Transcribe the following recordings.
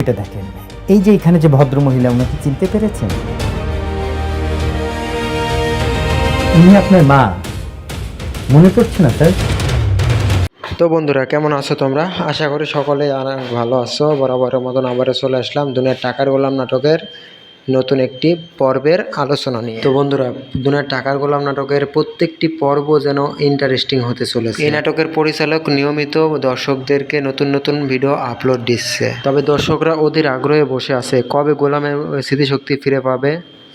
এটা দেখেন, এই যে এখানে যে ভদ্র মহিলা, ওনাকে চিনতে পেরেছেন? উনি আপনার মা, মনে পড়ছে না স্যার? তো বন্ধুরা, কেমন আছো তোমরা? আশা করি সকলে অনেক ভালো আছো। বরাবরের মতন আবারও চলে আসলাম দুনিয়ার টাকার গোলাম নাটকের নতুন একটি পর্বের আলোচনা নিয়ে। তো বন্ধুরা, দুনিয়ার টাকার গোলাম নাটকের প্রত্যেকটি পর্ব যেন ইন্টারেস্টিং হতে চলেছে। এই নাটকের পরিচালক নিয়মিত দর্শকদেরকে নতুন নতুন ভিডিও আপলোড দিচ্ছে, তবে দর্শকরা অধীর আগ্রহে বসে আছে কবে গোলামের স্মৃতিশক্তি ফিরে পাবে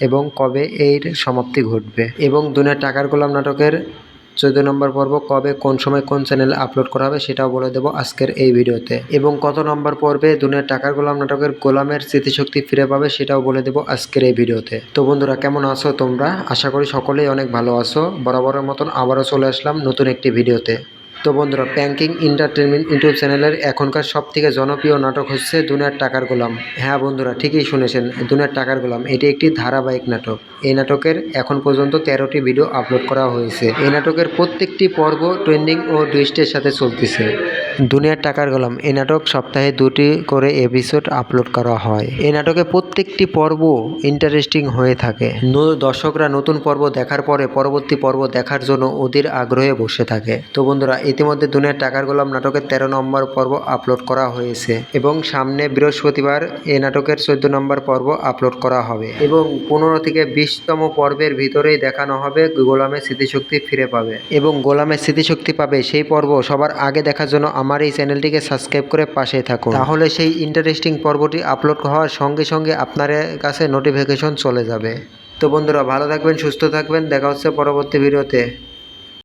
এবং কবে এর সমাপ্তি ঘটবে, এবং দুনিয়ার টাকার গোলাম নাটকের 14 নম্বর পর্ব কবে, কোন সময়, কোন চ্যানেলে আপলোড করা হবে সেটাও বলে দেবো আজকের এই ভিডিওতে, এবং কত নম্বর পর্বে দুনিয়ার টাকার গোলাম নাটকের গোলামের স্মৃতিশক্তি ফিরে পাবে সেটাও বলে দেবো আজকের এই ভিডিওতে। তো বন্ধুরা, কেমন আছো তোমরা? আশা করি সকলেই অনেক ভালো আছো। বরাবরের মতন আবারও চলে আসলাম নতুন একটি ভিডিওতে। তো বন্ধুরা, প্যাঙ্কিং এন্টারটেনমেন্ট ইউটিউব চ্যানেলের এখনকার সবথেকে জনপ্রিয় নাটক হচ্ছে দুনিয়ার টাকার গোলাম। হ্যাঁ বন্ধুরা, ঠিকই শুনেছেন, দুনিয়ার টাকার গোলাম এটি একটি ধারাবাহিক নাটক। এই নাটকের এখন পর্যন্ত 13টি ভিডিও আপলোড করা হয়েছে। এই নাটকের প্রত্যেকটি পর্ব ট্রেন্ডিং ও টুইস্টের সাথে চলতেছে। দুনিয়ার টাকার গোলাম এই নাটক সপ্তাহে 2টি করে এপিসোড আপলোড করা হয়। এই নাটকে প্রত্যেকটি পর্ব ইন্টারেস্টিং হয়ে থাকে। দর্শকরা নতুন পর্ব দেখার পরে পরবর্তী পর্ব দেখার জন্য অধীর আগ্রহে বসে থাকে। তো বন্ধুরা, ইতিমধ্যে দুনিয়ার টাকার গোলাম নাটকের 13 নম্বর পর্ব আপলোড করা হয়েছে, এবং সামনে বৃহস্পতিবার এই নাটকের 14 নম্বর পর্ব আপলোড করা হবে, এবং 15 থেকে 20তম পর্বের ভিতরেই দেখানো হবে গোলামের স্মৃতিশক্তি ফিরে পাবে এবং গোলামের স্মৃতিশক্তি পাবে। সেই পর্ব সবার আগে দেখার জন্য আমার এই চ্যানেলটিকে সাবস্ক্রাইব করে পাশে থাকুন, তাহলে সেই ইন্টারেস্টিং পর্বটি আপলোড হওয়ার সঙ্গে সঙ্গে আপনার কাছে নোটিফিকেশন চলে যাবে। তো বন্ধুরা, ভালো থাকবেন, সুস্থ থাকবেন, দেখা হচ্ছে পরবর্তী ভিডিওতে।